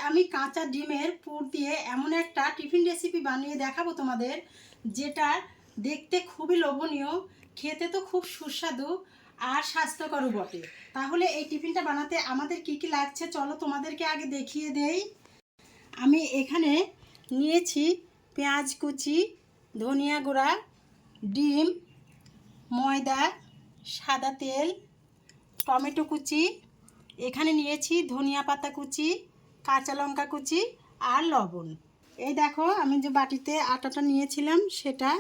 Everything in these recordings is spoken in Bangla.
আমি কাঁচা ডিমের পুর দিয়ে এমন একটা টিফিন রেসিপি বানিয়ে দেখাবো তোমাদের, যেটা দেখতে খুবই লোভনীয়, খেতে তো খুব সুস্বাদু আর স্বাস্থ্যকরও বটে। তাহলে এই টিফিনটা বানাতে আমাদের কি কি লাগছে চলো তোমাদেরকে আগে দেখিয়ে দেই। আমি এখানে নিয়েছি পেঁয়াজ কুচি, ধনিয়া গুঁড়া, ডিম, ময়দা, সাদা তেল, টমেটো কুচি, এখানে নিয়েছি ধনিয়া পাতা কুচি, কাঁচা লঙ্কা কুচি আর লবণ। এই দেখো আমি যে বাটিতে আটাটা নিয়েছিলাম সেটা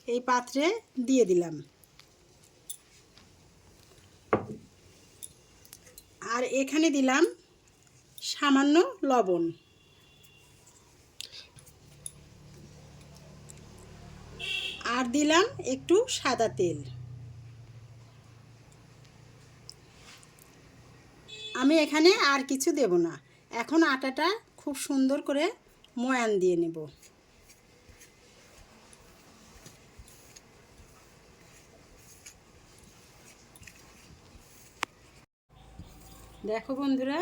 এই পাত্রে দিয়ে দিলাম। আর এখানে দিলাম সামান্য লবণ। আর দিলাম একটু সাদা তেল। আমি এখানে আর কিছু দেব না। এখন আটাটা খুব সুন্দর করে ময়ান দিয়ে নেব। দেখো বন্ধুরা,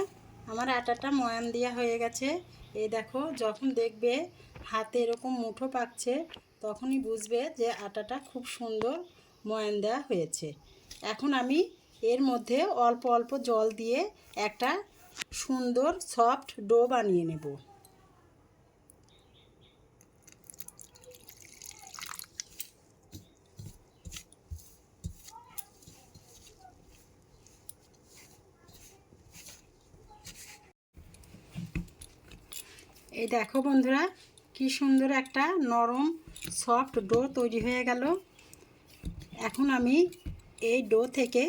আমার আটাটা ময়ান দেওয়া হয়ে গেছে। এই দেখো, যখন দেখবে হাতে এরকম মুঠো পাকছে তখনই বুঝবে যে আটাটা খুব সুন্দর ময়ান দেওয়া হয়েছে। এখন আমি এর মধ্যে অল্প অল্প জল দিয়ে একটা সুন্দর সফট ডো বানিয়ে নেব। এই দেখো বন্ধুরা, কি সুন্দর একটা নরম সফট ডো তৈরি হয়ে গেল। এখন আমি এই ডো থেকে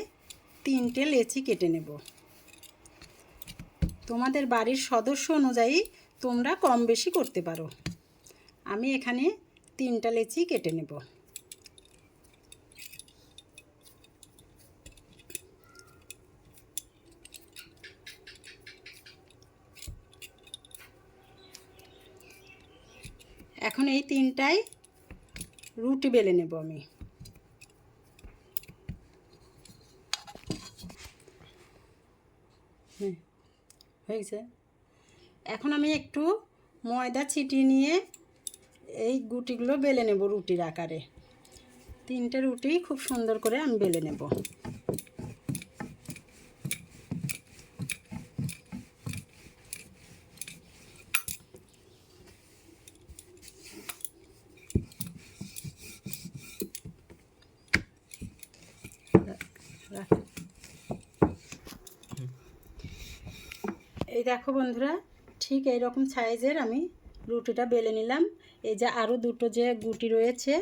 3টে লেচি কেটে নেব। তোমাদের বাড়ির সদস্য অনুযায়ী তোমরা কম বেশি করতে পারো। আমি এখানে 3টা লেচি কেটে নেব। এখন এই 3টাই রুটি বেলে নেব আমি। হয়েছে। এখন আমি একটু ময়দা ছিটিয়ে নিয়ে এই গুটিগুলো বেলে নেব রুটির আকারে। 3টে রুটি খুব সুন্দর করে আমি বেলে নেব। এই দেখো বন্ধুরা, ঠিক এই রকম সাইজের আমি রুটিটা বেলে নিলাম। এই যে আরও দুটো যে গুটি রয়েছে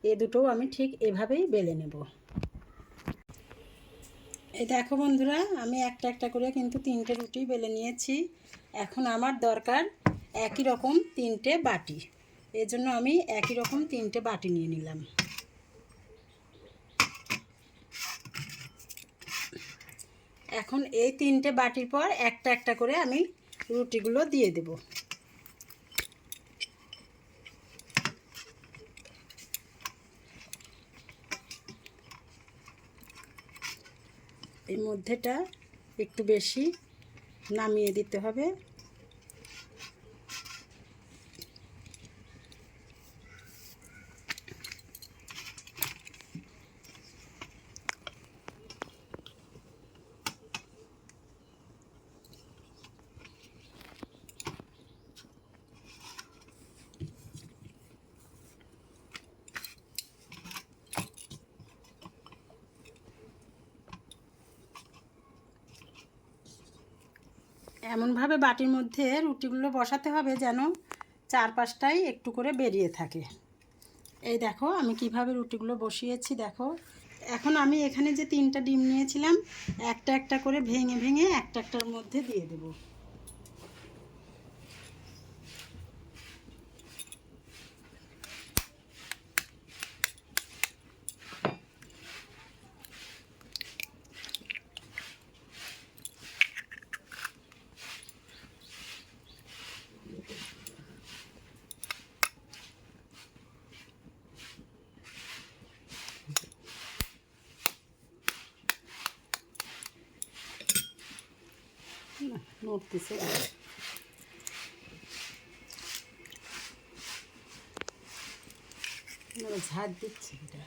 এই দুটোও আমি ঠিক এভাবেই বেলে নেব। এই দেখো বন্ধুরা, আমি একটা একটা করে কিন্তু 3টে রুটি বেলে নিয়েছি। এখন আমার দরকার একই রকম 3টে বাটি। এই জন্য আমি একই রকম 3টে বাটি নিয়ে নিলাম। এখন এই 3টে বাটির পর একটা একটা করে আমি রুটিগুলো দিয়ে দেব। এই মধ্যেটা একটু বেশি নামিয়ে দিতে হবে। এমনভাবে বাটির মধ্যে রুটিগুলো বসাতে হবে যেন চারপাশটাই একটু করে বেরিয়ে থাকে। এই দেখো আমি কিভাবে রুটিগুলো বসিয়েছি দেখো। এখন আমি এখানে যে 3টা ডিম নিয়েছিলাম একটা একটা করে ভেঙে ভেঙে একটা একটার মধ্যে দিয়ে দেব। নড়তেছে। ঝাড় দিচ্ছি এটা।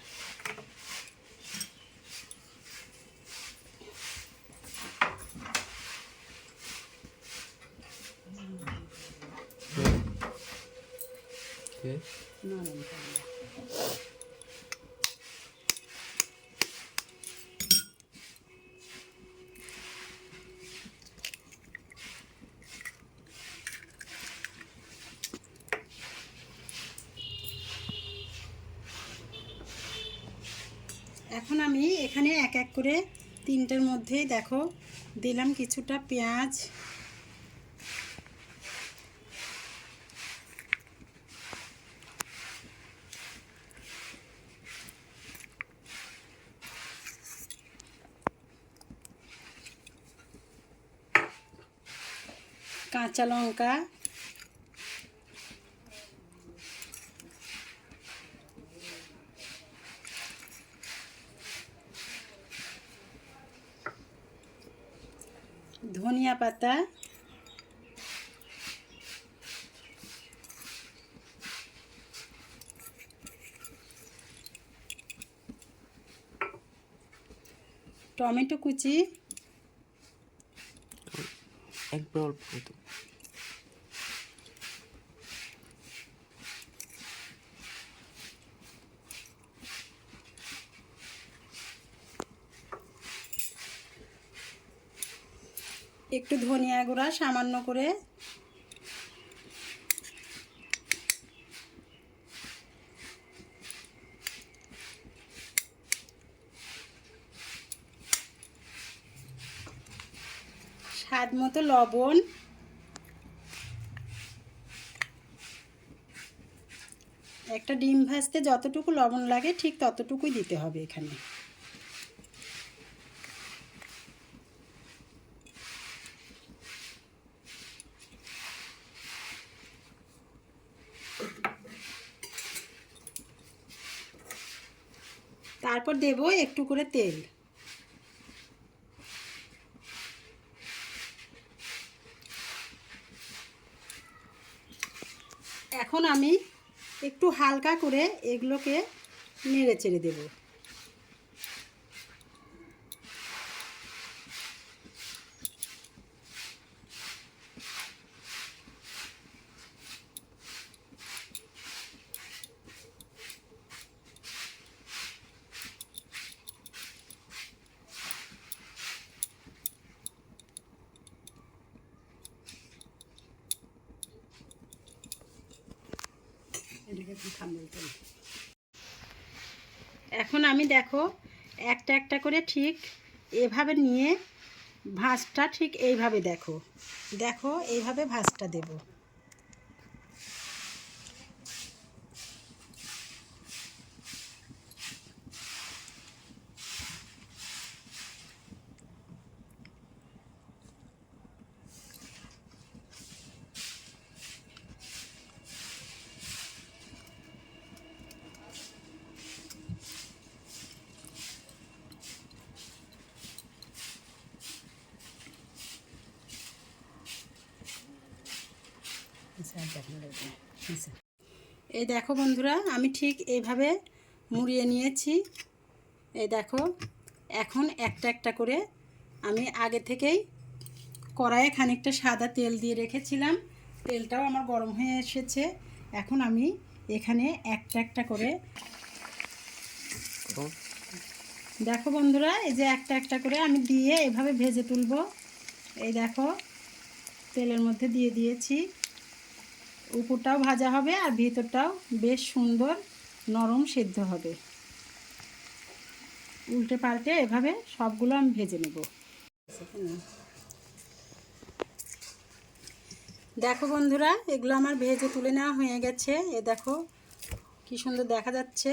এখন আমি এখানে এক এক করে তিনটের মধ্যেই দেখো দিলাম কিছুটা পেঁয়াজ, কাঁচা লঙ্কা, ধনিয়া পাতা, টমেটো কুচি, একবার অল্প মতো, একটু ধনিয়া গুঁড়া সামান্য করে, স্বাদ মতো লবণ, একটা ডিম ভাজতে যতটুকু লবণ লাগে ঠিক ততটুকুই দিতে হবে এখানে। তারপর দেব একটু করে তেল। এখন আমি একটু হালকা করে এগুলোকে নেড়ে চেড়ে দেব। এখন আমি দেখো একটা একটা করে ঠিক এভাবে নিয়ে ভাঁজটা ঠিক এইভাবে দেখো দেখো এইভাবে ভাঁজটা দেব। এই দেখো বন্ধুরা আমি ঠিক এইভাবে মুড়িয়ে নিয়েছি। এই দেখো এখন একটা একটা করে আমি আগে থেকেই কড়াইয়ে খানিকটা সাদা তেল দিয়ে রেখেছিলাম, তেলটাও আমার গরম হয়ে এসেছে। এখন আমি এখানে একটা একটা করে দেখো বন্ধুরা এই যে একটা একটা করে আমি দিয়ে এভাবে ভেজে তুলব। এই দেখো তেলের মধ্যে দিয়ে দিয়েছি, উপরটাও ভাজা হবে আর ভিতরটাও বেশ সুন্দর নরম সেদ্ধ হবে। উল্টে পাল্টে এভাবে সবগুলো আমি ভেজে নেব। দেখো বন্ধুরা এগুলো আমার ভেজে তুলে নেওয়া হয়ে গেছে। এ দেখো কি সুন্দর দেখা যাচ্ছে।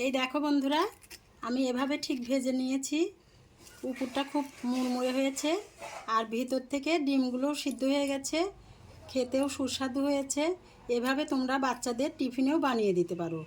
এই দেখো বন্ধুরা আমি এভাবে ঠিক ভেজে নিয়েছি, উপরটা খুব মুড়মুড়ে হয়েছে আর ভিতর থেকে ডিমগুলোও সিদ্ধ হয়ে গেছে, খেতেও সুস্বাদু হয়েছে। এভাবে তোমরা বাচ্চাদের টিফিনেও বানিয়ে দিতে পারো।